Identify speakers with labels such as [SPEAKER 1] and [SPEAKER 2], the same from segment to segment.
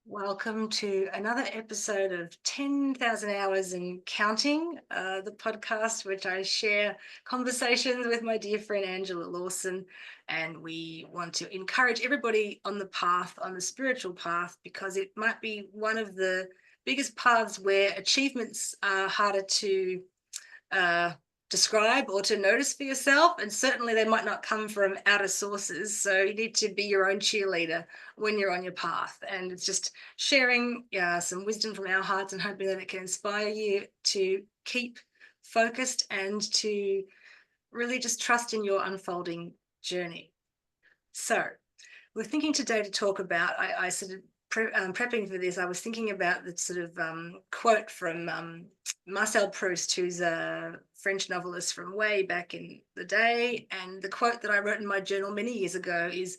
[SPEAKER 1] Welcome to another episode of 10,000 Hours and Counting, the podcast which I share conversations with my dear friend Angela Lawson. And we want to encourage everybody on the path, on the spiritual path, because it might be one of the biggest paths where achievements are harder to uh, describe or to notice for yourself. And certainly they might not come from outer sources. So you need to be your own cheerleader when you're on your path. And it's just sharing some wisdom from our hearts and hoping that it can inspire you to keep focused and to really just trust in your unfolding journey. So we're thinking today to talk about, I sort of prepping for this, I was thinking about the sort of quote from Marcel Proust, who's a French novelist from way back in the day. And the quote that I wrote in my journal many years ago is,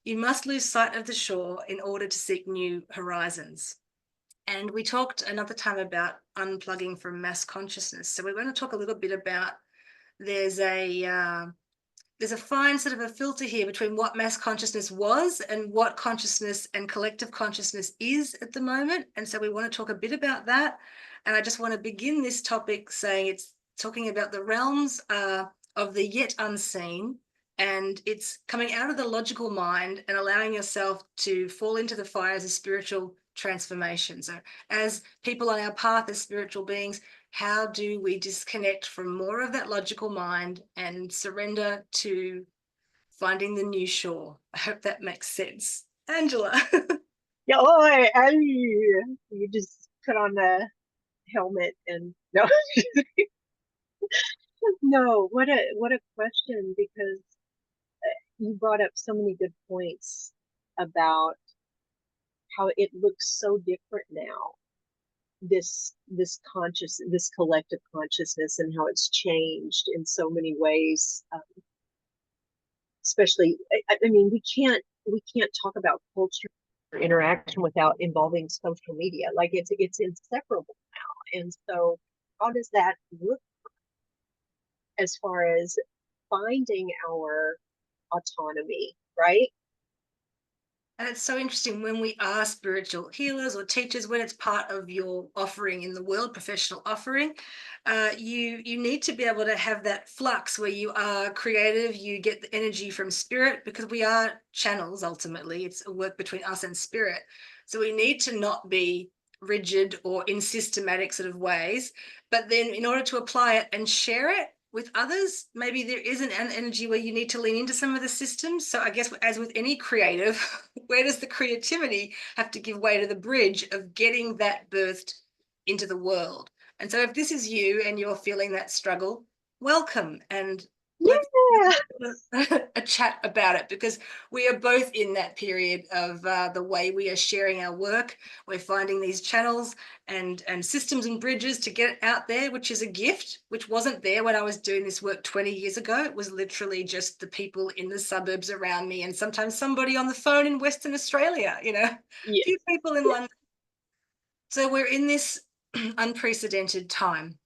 [SPEAKER 1] you must lose sight of the shore in order to seek new horizons. And we talked another time about unplugging from mass consciousness. So we're going to talk a little bit about there's a fine sort of a filter here between what mass consciousness was and what consciousness and collective consciousness is at the moment. And so we want to talk a bit about that. And I just want to begin this topic saying it's talking about the realms of the yet unseen. And it's coming out of the logical mind and allowing yourself to fall into the fires of spiritual transformation. So as people on our path as spiritual beings, how do we disconnect from more of that logical mind and surrender to finding the new shore? I hope that makes sense. Angela.
[SPEAKER 2] Yeah, you just put on the helmet and no, no. What a question, because you brought up so many good points about how it looks so different now. This collective consciousness, and how it's changed in so many ways. Especially, I mean, we can't talk about culture or interaction without involving social media. Like it's inseparable now. And so how does that look as far as finding our autonomy, right?
[SPEAKER 1] And it's so interesting when we are spiritual healers or teachers, when it's part of your offering in the world, professional offering, you need to be able to have that flux where you are creative, you get the energy from spirit, because we are channels ultimately. It's a work between us and spirit. So we need to not be rigid or in systematic sort of ways. But then in order to apply it and share it with others, maybe there isn't an energy where you need to lean into some of the systems. So I guess as with any creative, where does the creativity have to give way to the bridge of getting that birthed into the world? And so if this is you and you're feeling that struggle, welcome, and let's
[SPEAKER 2] Yeah.
[SPEAKER 1] a chat about it, because we are both in that period of the way we are sharing our work. We're finding these channels and systems and bridges to get it out there, which is a gift, which wasn't there when I was doing this work 20 years ago. It was literally just the people in the suburbs around me, and sometimes somebody on the phone in Western Australia, a
[SPEAKER 2] Yeah.
[SPEAKER 1] few people in London. So we're in this unprecedented time.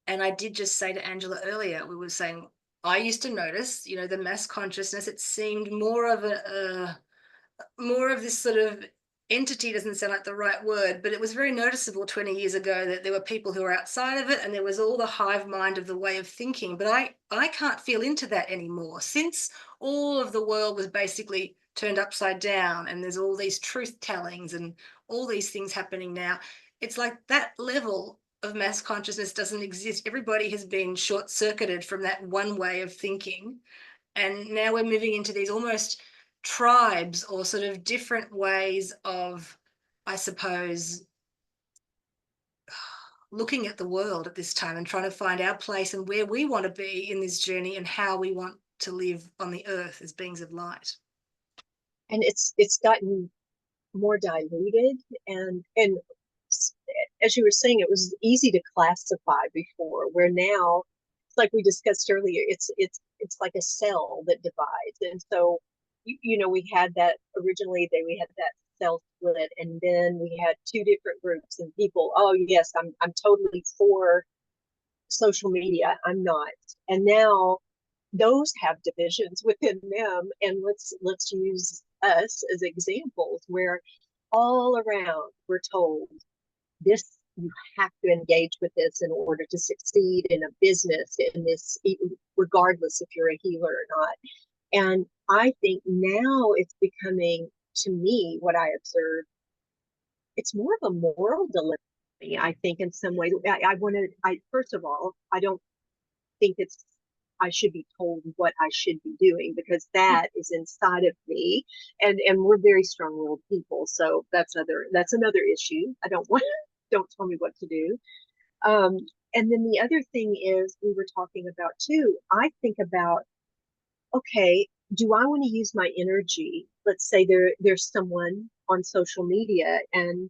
[SPEAKER 1] And I did just say to Angela earlier, we were saying, I used to notice, the mass consciousness, it seemed more of this sort of entity, doesn't sound like the right word, but it was very noticeable 20 years ago that there were people who were outside of it, and there was all the hive mind of the way of thinking. But I can't feel into that anymore, since all of the world was basically turned upside down, and there's all these truth tellings and all these things happening now. It's like that level of mass consciousness doesn't exist. Everybody has been short circuited from that one way of thinking, and now we're moving into these almost tribes or sort of different ways of, I suppose, looking at the world at this time and trying to find our place and where we want to be in this journey and how we want to live on the earth as beings of light.
[SPEAKER 2] And it's gotten more diluted, and as you were saying, it was easy to classify before, where now it's like we discussed earlier, it's like a cell that divides. And so we had that originally, we had that cell split, and then we had two different groups and people. Oh yes, I'm totally for social media, I'm not. And now those have divisions within them, and let's use us as examples where all around we're told this, you have to engage with this in order to succeed in a business, in this, regardless if you're a healer or not. And I think now it's becoming, to me, what I observe, it's more of a moral dilemma. I think in some way, I want to, first of all, I don't think I should be told what I should be doing, because that is inside of me, and we're very strong-willed people. So that's another issue. I don't want, don't tell me what to do. Um, and then the other thing is, we were talking about too, I think about, okay, do I want to use my energy? Let's say there's someone on social media, and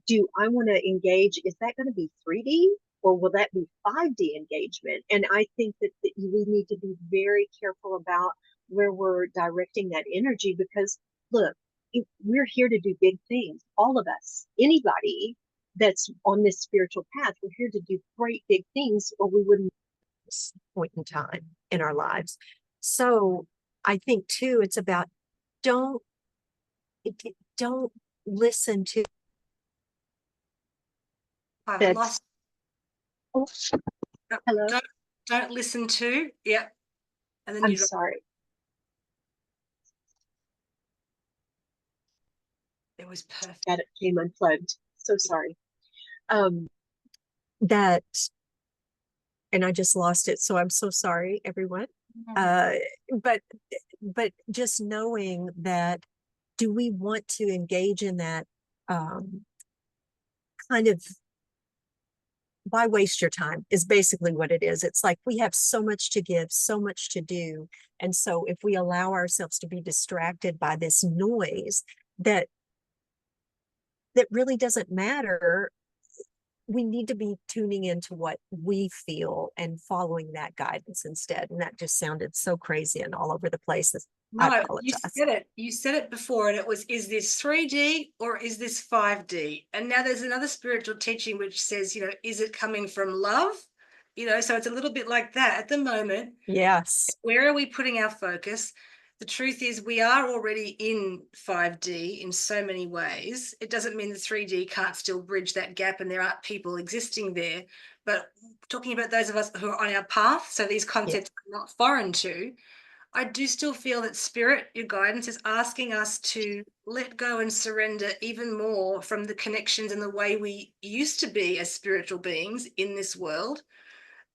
[SPEAKER 2] do I want to engage? Is that going to be 3D, or will that be 5D engagement? And I think that we need to be very careful about where we're directing that energy, because look, we're here to do big things. All of us, anybody that's on this spiritual path, we're here to do great big things, or we wouldn't at this point in time in our lives. So I think too, it's about don't don't listen to
[SPEAKER 1] I've
[SPEAKER 2] that.
[SPEAKER 1] lost.
[SPEAKER 2] Oh, hello.
[SPEAKER 1] Don't listen to. Yeah. And then
[SPEAKER 2] I'm
[SPEAKER 1] you.
[SPEAKER 2] sorry.
[SPEAKER 1] It was perfect.
[SPEAKER 2] That it came unplugged. So sorry. That, and I just lost it. So I'm so sorry, everyone. But just knowing that, do we want to engage in that kind of, why waste your time is basically what it is. It's like we have so much to give, so much to do. And so if we allow ourselves to be distracted by this noise that really doesn't matter, we need to be tuning into what we feel and following that guidance instead. And that just sounded so crazy and all over the place. I
[SPEAKER 1] No,
[SPEAKER 2] apologize.
[SPEAKER 1] you said it before, and it was, is this 3D or is this 5D? And now there's another spiritual teaching which says, is it coming from love? So it's a little bit like that at the moment.
[SPEAKER 2] Yes.
[SPEAKER 1] Where are we putting our focus? The truth is, we are already in 5D in so many ways. It doesn't mean the 3D can't still bridge that gap and there aren't people existing there. But talking about those of us who are on our path, so these concepts are not foreign to, I do still feel that spirit, your guidance, is asking us to let go and surrender even more from the connections and the way we used to be as spiritual beings in this world.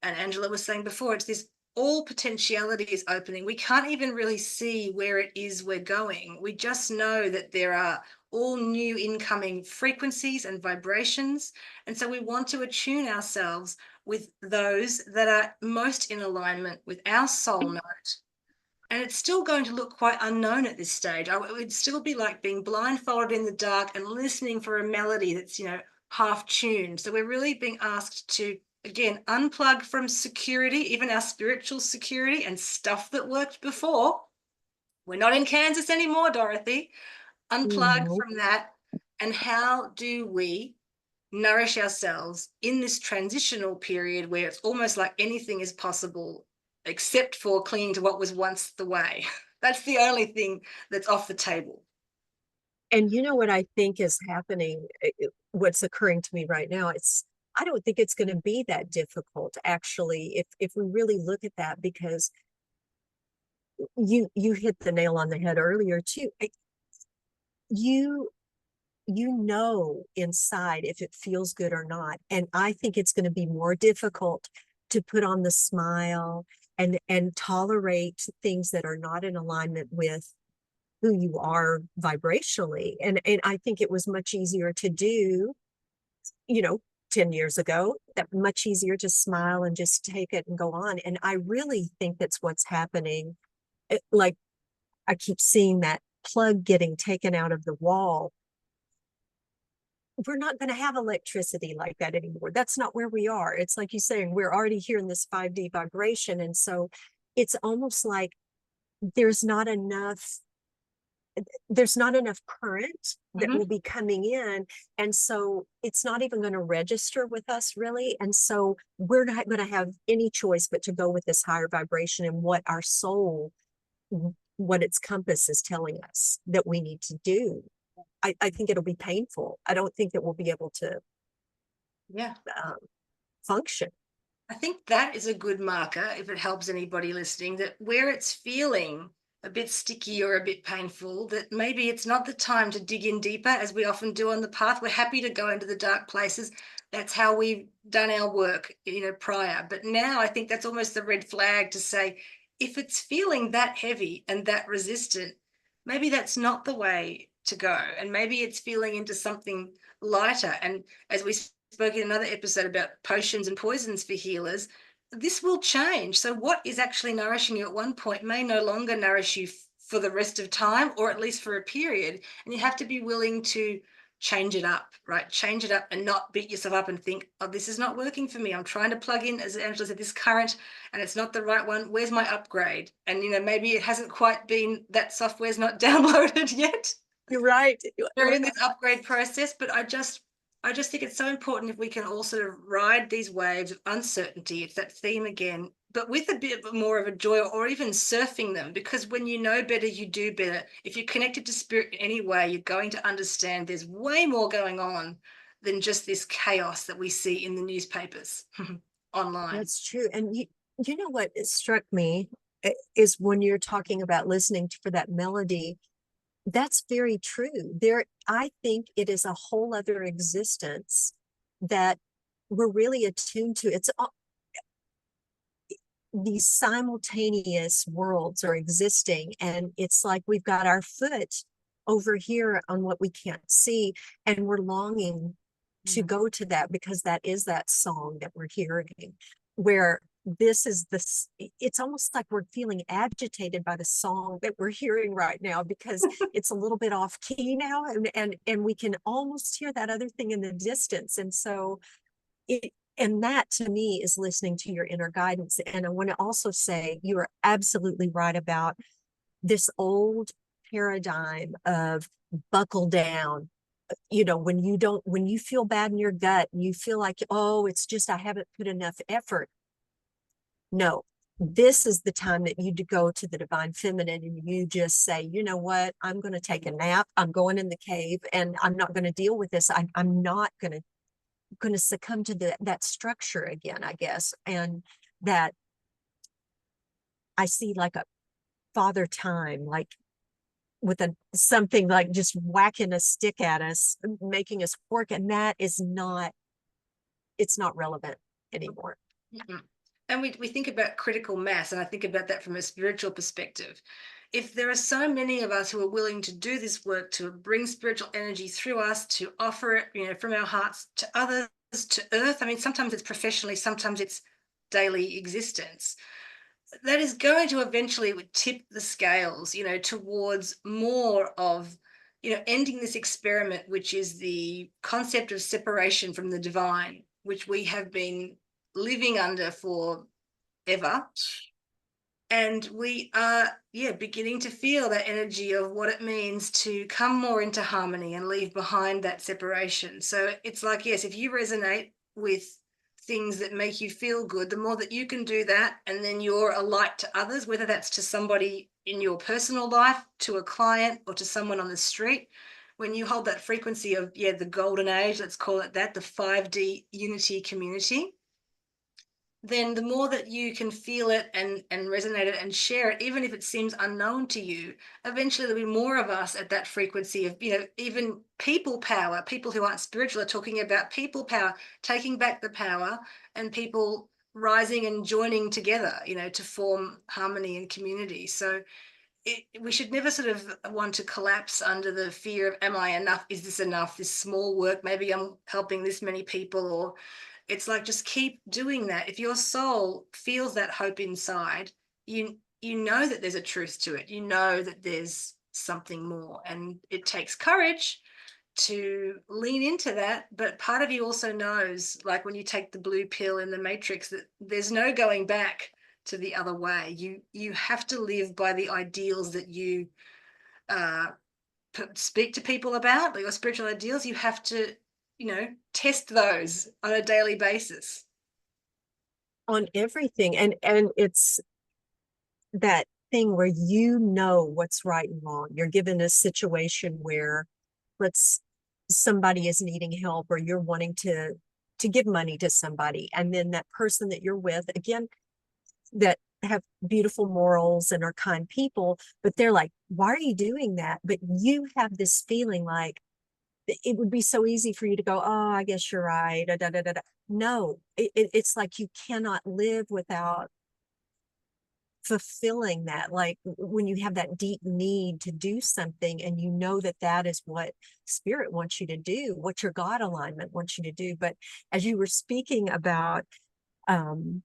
[SPEAKER 1] And Angela was saying before, it's this all potentiality is opening. We can't even really see where it is we're going. We just know that there are all new incoming frequencies and vibrations. And so we want to attune ourselves with those that are most in alignment with our soul note. And it's still going to look quite unknown at this stage. It would still be like being blindfolded in the dark and listening for a melody that's, half tuned. So we're really being asked to, again, unplug from security, even our spiritual security and stuff that worked before. We're not in Kansas anymore, Dorothy. Unplug from that. And how do we nourish ourselves in this transitional period where it's almost like anything is possible except for clinging to what was once the way? That's the only thing that's off the table.
[SPEAKER 2] And you know what I think is happening, what's occurring to me right now, I don't think it's going to be that difficult, actually, if we really look at that, because you hit the nail on the head earlier too. You know inside if it feels good or not. And I think it's going to be more difficult to put on the smile and tolerate things that are not in alignment with who you are vibrationally. And I think it was much easier to do, 10 years ago, that much easier to smile and just take it and go on. And I really think that's what's happening. Like, I keep seeing that plug getting taken out of the wall. We're not going to have electricity like that anymore. That's not where we are. It's like you're saying, we're already here in this 5D vibration. And so it's almost like there's not enough current that will be coming in. And so it's not even going to register with us, really. And so we're not going to have any choice but to go with this higher vibration and what our soul what its compass is telling us that we need to do. I think it'll be painful. I don't think that we'll be able to
[SPEAKER 1] Yeah.
[SPEAKER 2] function.
[SPEAKER 1] I think that is a good marker, if it helps anybody listening, that where it's feeling a bit sticky or a bit painful, that maybe it's not the time to dig in deeper as we often do on the path. We're happy to go into the dark places. That's how we've done our work, prior. But now I think that's almost the red flag to say, if it's feeling that heavy and that resistant, maybe that's not the way to go. And maybe it's feeling into something lighter. And as we spoke in another episode about potions and poisons for healers, this will change. So what is actually nourishing you at one point may no longer nourish you for the rest of time, or at least for a period. And you have to be willing to change it up, right? Change it up and not beat yourself up and think, oh, this is not working for me. I'm trying to plug in, as Angela said, this current and it's not the right one. Where's my upgrade? And, maybe it hasn't quite been, that software's not downloaded yet.
[SPEAKER 2] You're right.
[SPEAKER 1] They're in this upgrade process, but I just think it's so important if we can all sort of ride these waves of uncertainty. It's that theme again, but with a bit more of a joy, or even surfing them, because when you know better, you do better. If you're connected to spirit in any way, you're going to understand there's way more going on than just this chaos that we see in the newspapers online.
[SPEAKER 2] That's true. And you know what struck me is when you're talking about listening for that melody. That's very true. I think it is a whole other existence that we're really attuned to. It's these simultaneous worlds are existing, and it's like we've got our foot over here on what we can't see, and we're longing to go to that, because that is that song that we're hearing, where this is this, it's almost like we're feeling agitated by the song that we're hearing right now, because it's a little bit off key now, and we can almost hear that other thing in the distance. And so and that to me is listening to your inner guidance. And I want to also say you are absolutely right about this old paradigm of buckle down. When you feel bad in your gut and you feel like, oh, it's just I haven't put enough effort. No, this is the time that you go to the divine feminine and you just say, you know what, I'm going to take a nap. I'm going in the cave and I'm not going to deal with this. I'm not going to succumb to that structure again, I guess. And that I see like a father time, like with something like just whacking a stick at us, making us work. And that is not, it's not relevant anymore.
[SPEAKER 1] Mm-hmm. And we think about critical mass, and I think about that from a spiritual perspective. If there are so many of us who are willing to do this work, to bring spiritual energy through us, to offer it, from our hearts to others, to earth. I mean, sometimes it's professionally, sometimes it's daily existence. That is going to eventually tip the scales, towards more of, ending this experiment, which is the concept of separation from the divine, which we have been living under for ever. And we are, beginning to feel that energy of what it means to come more into harmony and leave behind that separation. So it's like, yes, if you resonate with things that make you feel good, the more that you can do that, and then you're a light to others, whether that's to somebody in your personal life, to a client, or to someone on the street. When you hold that frequency of, the golden age, let's call it that, the 5D unity community, then the more that you can feel it and resonate it and share it, even if it seems unknown to you, eventually there'll be more of us at that frequency of, even people power. People who aren't spiritual are talking about people power, taking back the power, and people rising and joining together, to form harmony and community. So we should never sort of want to collapse under the fear of, am I enough? Is this enough? This small work, maybe I'm helping this many people, or it's like, just keep doing that. If your soul feels that hope inside, you know that there's a truth to it. You know that there's something more, and it takes courage to lean into that. But part of you also knows, like when you take the blue pill in the Matrix, that there's no going back to the other way. You have to live by the ideals that you speak to people about, like your spiritual ideals. You have to, test those on a daily basis.
[SPEAKER 2] On everything. And it's that thing where you know what's right and wrong. You're given a situation where let's somebody is needing help, or you're wanting to give money to somebody, and then that person that you're with, again, that have beautiful morals and are kind people, but they're like, why are you doing that? But you have this feeling like it would be so easy for you to go, oh, I guess you're right. Da, da, da, da. No, it's like you cannot live without fulfilling that. Like when you have that deep need to do something and you know that that is what spirit wants you to do, what your God alignment wants you to do. But as you were speaking about, um,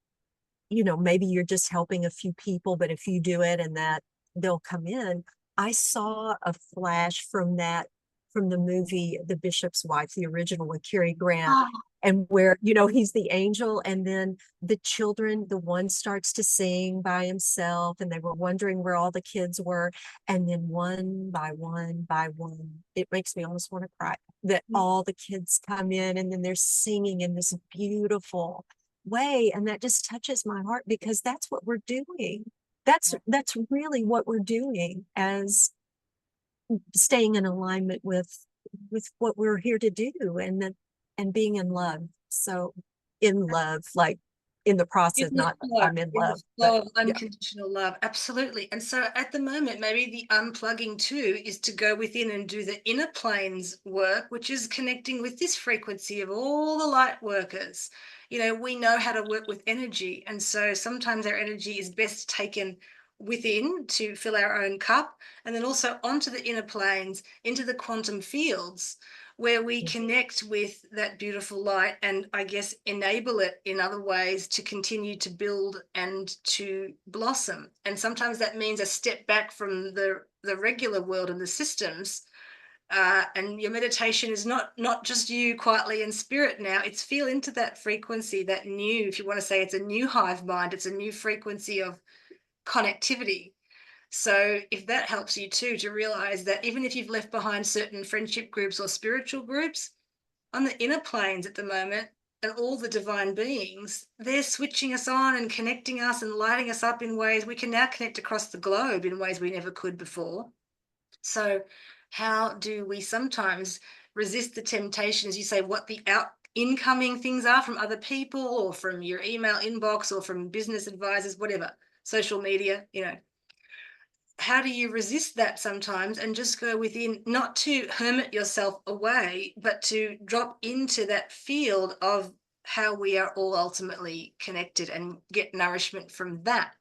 [SPEAKER 2] maybe you're just helping a few people, but if you do it and that they'll come in. I saw a flash from the movie The Bishop's Wife, the original with Cary Grant,
[SPEAKER 1] Oh,
[SPEAKER 2] and where, he's the angel, and then the children, the one starts to sing by himself, and they were wondering where all the kids were. And then one by one, it makes me almost want to cry that all the kids come in and then they're singing in this beautiful way, and that just touches my heart because that's what we're doing. That's really what we're doing, as staying in alignment with what we're here to do, and then and being in love. So in love, like in the process, not I'm in
[SPEAKER 1] in the
[SPEAKER 2] love, but
[SPEAKER 1] flow of
[SPEAKER 2] yeah.
[SPEAKER 1] unconditional love, absolutely. And so at the moment, maybe the unplugging too is to go within and do the inner planes work, which is connecting with this frequency of all the light workers. We know how to work with energy, and so sometimes our energy is best taken within to fill our own cup, and then also onto the inner planes, into the quantum fields, where we connect with that beautiful light and, I guess, enable it in other ways to continue to build and to blossom. And sometimes that means a step back from the regular world and the systems. And your meditation is not just you quietly in spirit now. It's feel into that frequency, that new, if you want to say it's a new hive mind, it's a new frequency of connectivity. So if that helps you too, to realize that even if you've left behind certain friendship groups or spiritual groups, on the inner planes at the moment, and all the divine beings, they're switching us on and connecting us and lighting us up in ways we can now connect across the globe in ways we never could before. So how do we sometimes resist the temptation, as you say, what the incoming things are from other people or from your email inbox or from business advisors, whatever, social media, how do you resist that sometimes and just go within, not to hermit yourself away, but to drop into that field of how we are all ultimately connected and get nourishment from that?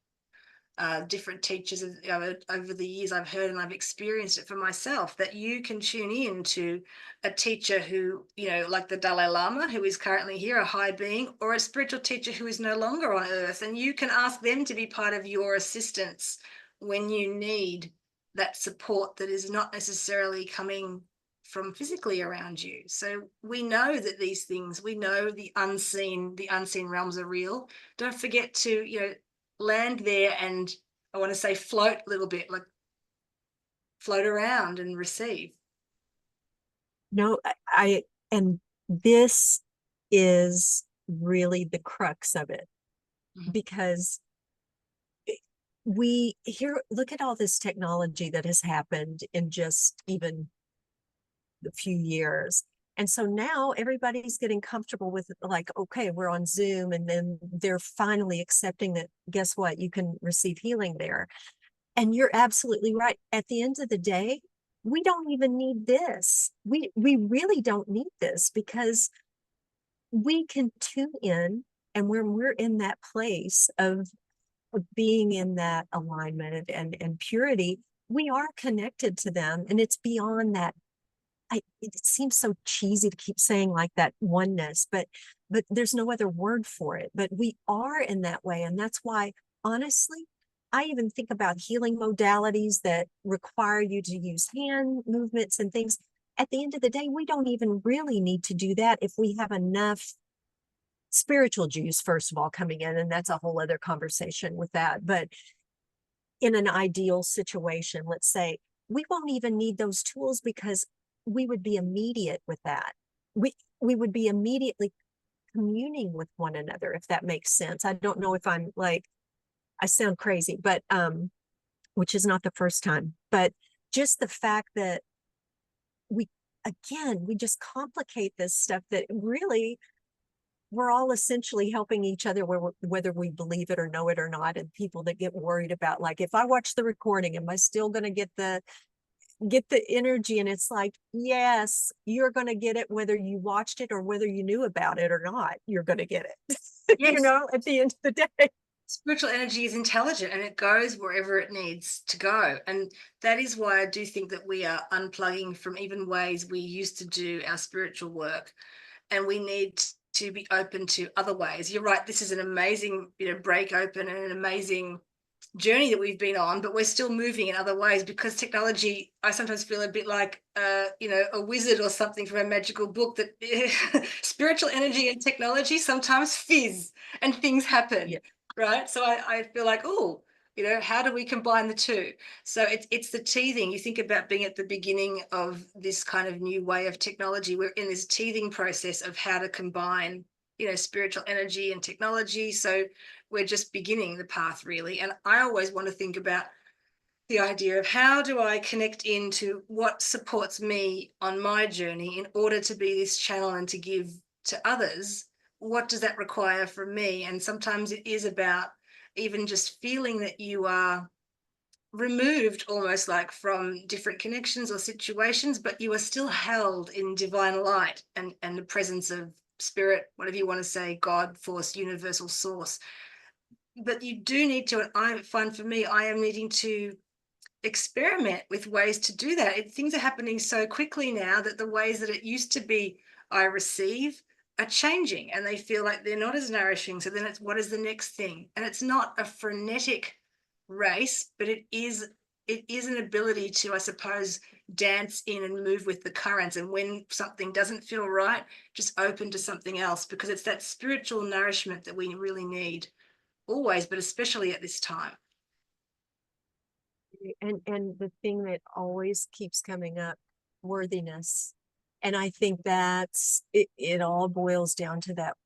[SPEAKER 1] Different teachers over the years I've heard and I've experienced it for myself, that you can tune in to a teacher who, like the Dalai Lama, who is currently here, a high being, or a spiritual teacher who is no longer on earth, and you can ask them to be part of your assistance when you need that support that is not necessarily coming from physically around you. So we know that these things, we know the unseen realms are real. Don't forget to, land there and, I want to say, float a little bit, like float around and receive.
[SPEAKER 2] No, and this is really the crux of it,
[SPEAKER 1] Mhm.
[SPEAKER 2] because we here look at all this technology that has happened in just even a few years. And so now everybody's getting comfortable with it, like, okay, we're on Zoom, and then they're finally accepting that, guess what, you can receive healing there. And you're absolutely right. At the end of the day, we don't even need this. We really don't need this, because we can tune in, and when we're in that place of being in that alignment and purity, we are connected to them. And it's beyond that. It seems so cheesy to keep saying like that oneness, but there's no other word for it. But we are in that way. And that's why, honestly, I even think about healing modalities that require you to use hand movements and things. At the end of the day, we don't even really need to do that if we have enough spiritual juice, first of all, coming in. And that's a whole other conversation with that. But in an ideal situation, let's say, we won't even need those tools, because we would be immediate with that. We would be immediately communing with one another, if that makes sense. I don't know if I'm like, I sound crazy, but which is not the first time, but just the fact that we, again, we just complicate this stuff that really we're all essentially helping each other, whether we believe it or know it or not. And people that get worried about, like, if I watch the recording, am I still going to get the energy? And it's like, yes, you're going to get it whether you watched it or whether you knew about it or not. You're going to get it.
[SPEAKER 1] Yes.
[SPEAKER 2] At the end of the day.
[SPEAKER 1] Spiritual energy is intelligent and it goes wherever it needs to go. And that is why I do think that we are unplugging from even ways we used to do our spiritual work. And we need to be open to other ways. You're right, this is an amazing, break open and an amazing journey that we've been on, but we're still moving in other ways because technology, I sometimes feel a bit like a wizard or something from a magical book, that spiritual energy and technology sometimes fizz and things happen.
[SPEAKER 2] Yeah.
[SPEAKER 1] Right, so I feel like, oh, how do we combine the two? So it's the teething. You think about being at the beginning of this kind of new way of technology. We're in this teething process of how to combine spiritual energy and technology. So we're just beginning the path, really. And I always want to think about the idea of how do I connect into what supports me on my journey in order to be this channel and to give to others. What does that require from me? And sometimes it is about even just feeling that you are removed almost like from different connections or situations, but you are still held in divine light and the presence of spirit, whatever you want to say, God, force, universal source. But you do need to, and I find for me, I am needing to experiment with ways to do that. Things are happening so quickly now that the ways that it used to be I receive are changing and they feel like they're not as nourishing. So then it's, what is the next thing? And it's not a frenetic race, but it is an ability to, I suppose, dance in and move with the currents. And when something doesn't feel right, just open to something else, because it's that spiritual nourishment that we really need always, but especially at this time.
[SPEAKER 2] And the thing that always keeps coming up, worthiness. And I think it all boils down to that.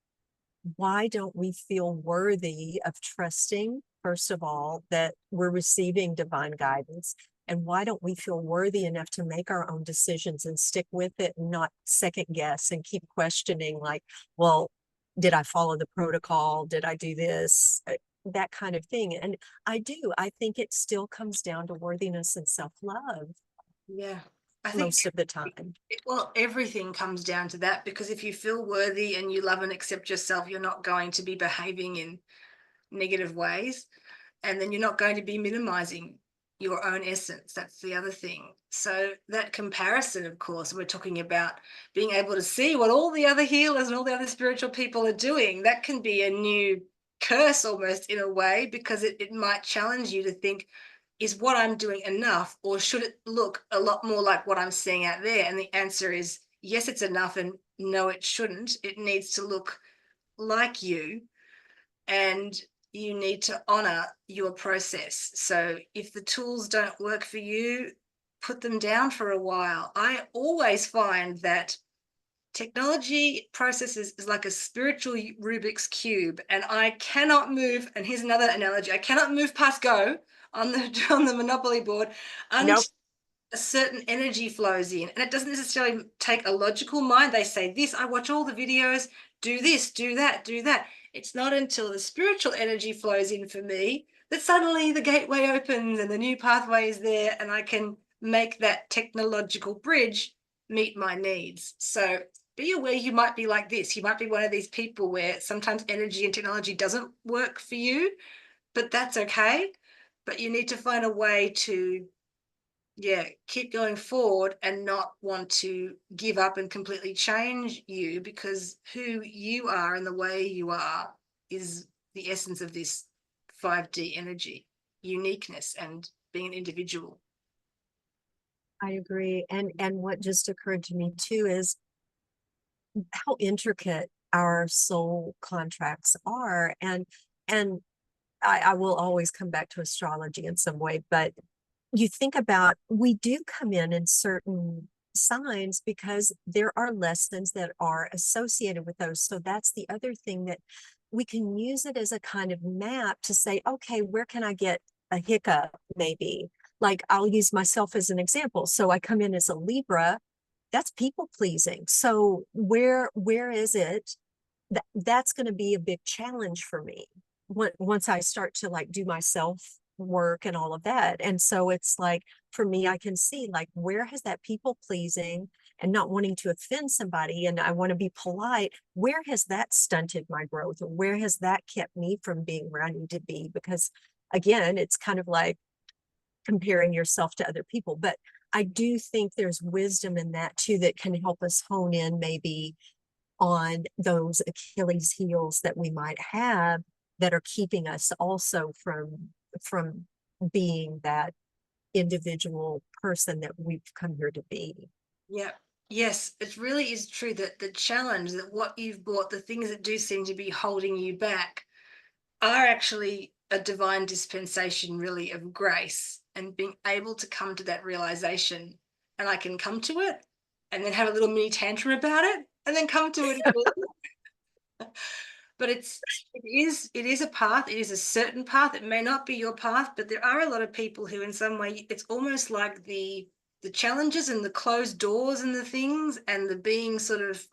[SPEAKER 2] Why don't we feel worthy of trusting, first of all, that we're receiving divine guidance? And why don't we feel worthy enough to make our own decisions and stick with it and not second guess and keep questioning, like, well, did I follow the protocol? Did I do this? That kind of thing. And I think it still comes down to worthiness and self-love.
[SPEAKER 1] Yeah, I think
[SPEAKER 2] Most of the time.
[SPEAKER 1] well, everything comes down to that, because if you feel worthy and you love and accept yourself, you're not going to be behaving in negative ways, and then you're not going to be minimizing your own essence. That's the other thing. So that comparison, of course, we're talking about being able to see what all the other healers and all the other spiritual people are doing. That can be a new curse almost, in a way, because it might challenge you to think, is what I'm doing enough, or should it look a lot more like what I'm seeing out there? And the answer is yes, it's enough, and no, it shouldn't. It needs to look like you, and you need to honor your process. So if the tools don't work for you, put them down for a while. I always find that technology processes is like a spiritual Rubik's cube, and I cannot move. And here's another analogy: I cannot move past go on the on the Monopoly board until
[SPEAKER 2] Nope.
[SPEAKER 1] a certain energy flows in. And it doesn't necessarily take a logical mind. They say this, I watch all the videos, do this, do that, do that. It's not until the spiritual energy flows in for me that suddenly the gateway opens and the new pathway is there, and I can make that technological bridge meet my needs. So be aware, you might be like this. You might be one of these people where sometimes energy and technology doesn't work for you, but that's okay. But you need to find a way to, keep going forward and not want to give up and completely change you, because who you are and the way you are is the essence of this 5D energy, uniqueness and being an individual.
[SPEAKER 2] I agree. And what just occurred to me too is how intricate our soul contracts are. And I will always come back to astrology in some way, but you think about, we do come in certain signs because there are lessons that are associated with those. So that's the other thing, that we can use it as a kind of map to say, okay, where can I get a hiccup, maybe. Like I'll use myself as an example. So I come in as a Libra, that's people pleasing. So where is it that's going to be a big challenge for me once I start to like do my self work and all of that. And so it's like for me, I can see like where has that people pleasing and not wanting to offend somebody and I want to be polite, where has that stunted my growth, or where has that kept me from being where I need to be? Because again, it's kind of like comparing yourself to other people. But I do think there's wisdom in that too that can help us hone in maybe on those Achilles heels that we might have that are keeping us also from being that individual person that we've come here to be.
[SPEAKER 1] Yeah. Yes, it really is true that the challenge, that what you've brought, the things that do seem to be holding you back, are actually a divine dispensation, really, of grace and being able to come to that realization. And I can come to it and then have a little mini tantrum about it and then come to it again. But it is a path. It is a certain path. It may not be your path, but there are a lot of people who in some way it's almost like the challenges and the closed doors and the things and the being sort of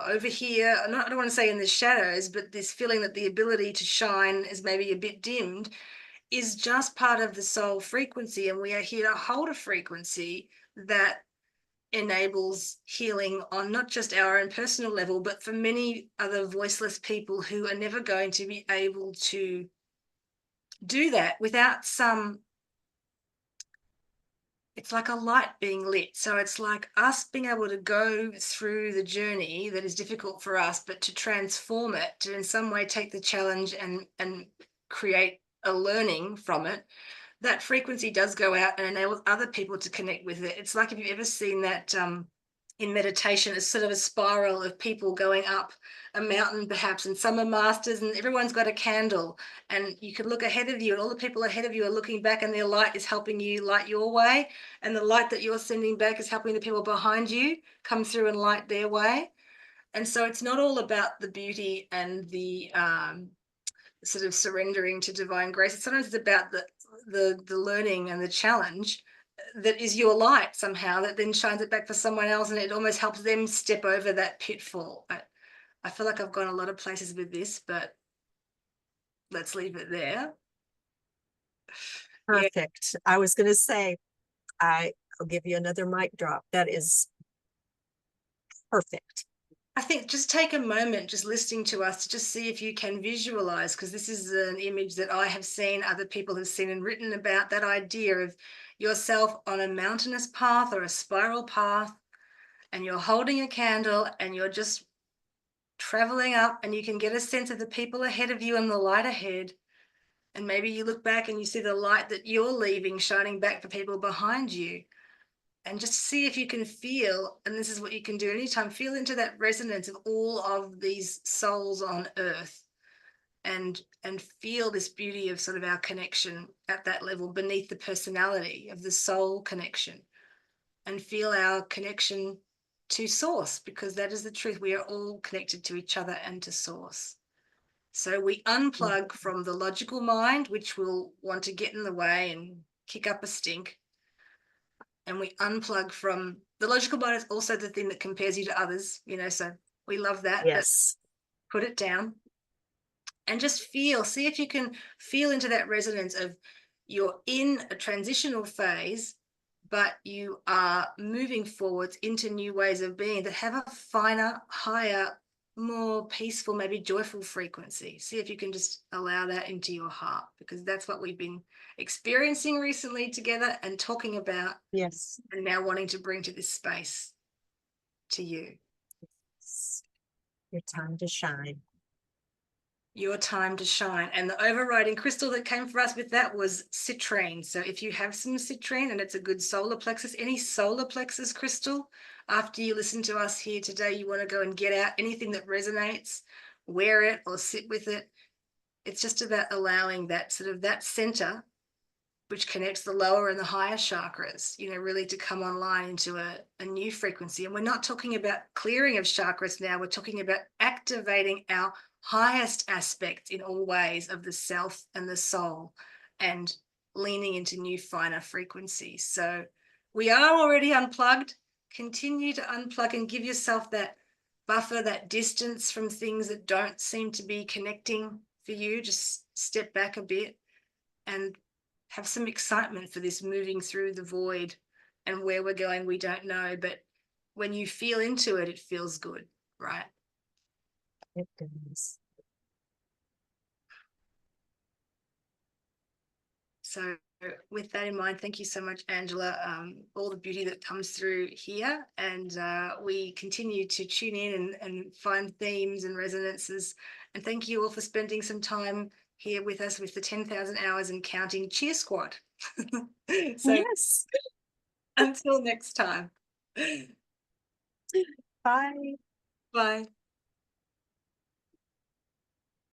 [SPEAKER 1] over here, I don't want to say in the shadows, but this feeling that the ability to shine is maybe a bit dimmed is just part of the soul frequency. And we are here to hold a frequency that enables healing on not just our own personal level, but for many other voiceless people who are never going to be able to do that without some, it's like a light being lit. So it's like us being able to go through the journey that is difficult for us, but to transform it, to in some way take the challenge and create a learning from it. That frequency does go out and enables other people to connect with it. It's like if you've ever seen that in meditation, it's sort of a spiral of people going up a mountain perhaps, and some are masters and everyone's got a candle, and you can look ahead of you and all the people ahead of you are looking back and their light is helping you light your way, and the light that you're sending back is helping the people behind you come through and light their way. And so it's not all about the beauty and the sort of surrendering to divine grace. Sometimes it's about the learning and the challenge that is your light somehow that then shines it back for someone else, and it almost helps them step over that pitfall. I feel like I've gone a lot of places with this, but let's leave it there. Yeah,
[SPEAKER 2] Perfect. I was going to say, I'll give you another mic drop. That is perfect.
[SPEAKER 1] I think just take a moment just listening to us to just see if you can visualize, because this is an image that I have seen, other people have seen and written about, that idea of yourself on a mountainous path or a spiral path, and you're holding a candle and you're just traveling up, and you can get a sense of the people ahead of you and the light ahead. And maybe you look back and you see the light that you're leaving shining back for people behind you. And just see if you can feel, and this is what you can do anytime, feel into that resonance of all of these souls on earth, and feel this beauty of sort of our connection at that level beneath the personality of the soul connection, and feel our connection to source, because that is the truth. We are all connected to each other and to source. So we unplug from the logical mind, which will want to get in the way and kick up a stink. And we unplug from the logical mind is also the thing that compares you to others, so we love that, but
[SPEAKER 2] Yes.
[SPEAKER 1] put it down and just see if you can feel into that resonance of you're in a transitional phase, but you are moving forwards into new ways of being that have a finer, higher, more peaceful, maybe joyful frequency. See if you can just allow that into your heart, because that's what we've been experiencing recently together and talking about,
[SPEAKER 2] Yes.
[SPEAKER 1] and now wanting to bring to this space to you.
[SPEAKER 2] Your time to shine.
[SPEAKER 1] Your time to shine. And the overriding crystal that came for us with that was citrine. So if you have some citrine and it's a good solar plexus, any solar plexus crystal, after you listen to us here today, you want to go and get out anything that resonates, wear it or sit with it. It's just about allowing that sort of that center, which connects the lower and the higher chakras, really to come online into a new frequency. And we're not talking about clearing of chakras now. We're talking about activating our highest aspect in all ways of the self and the soul, and leaning into new finer frequencies. So we are already unplugged. Continue to unplug and give yourself that buffer, that distance from things that don't seem to be connecting for you. Just step back a bit and have some excitement for this moving through the void. And where we're going, we don't know, but when you feel into it, it feels good, right?
[SPEAKER 3] It does.
[SPEAKER 1] So with that in mind, thank you so much, Angela. All the beauty that comes through here, and we continue to tune in and find themes and resonances. And thank you all for spending some time here with us with the 10,000 hours and counting cheer squad. So
[SPEAKER 3] Yes.
[SPEAKER 1] until next time.
[SPEAKER 3] Bye.
[SPEAKER 1] Bye.